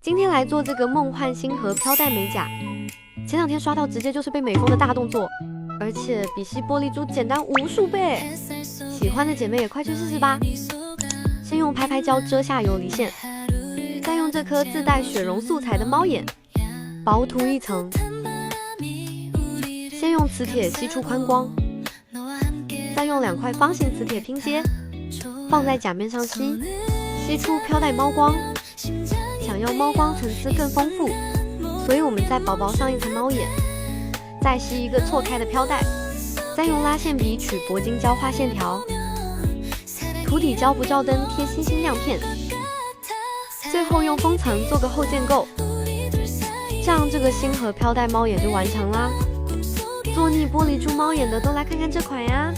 今天来做这个梦幻星河飘带美甲，前两天刷到直接就是被美风的大动作，而且比吸玻璃珠简单无数倍。喜欢的姐妹也快去试试吧。先用拍拍胶遮下游离线，再用这颗自带雪绒素材的猫眼薄涂一层，先用磁铁吸出宽光，再用2块方形磁铁拼接，放在甲面上吸出飘带猫光。想要猫光层次更丰富，所以我们再薄薄上一层猫眼，再吸一个错开的飘带，再用拉线笔取铂金胶画线条，涂底胶不照灯贴星星亮片，最后用封层做个后建构，这样这个星河飘带猫眼就完成啦。做腻玻璃珠猫眼的都来看看这款呀！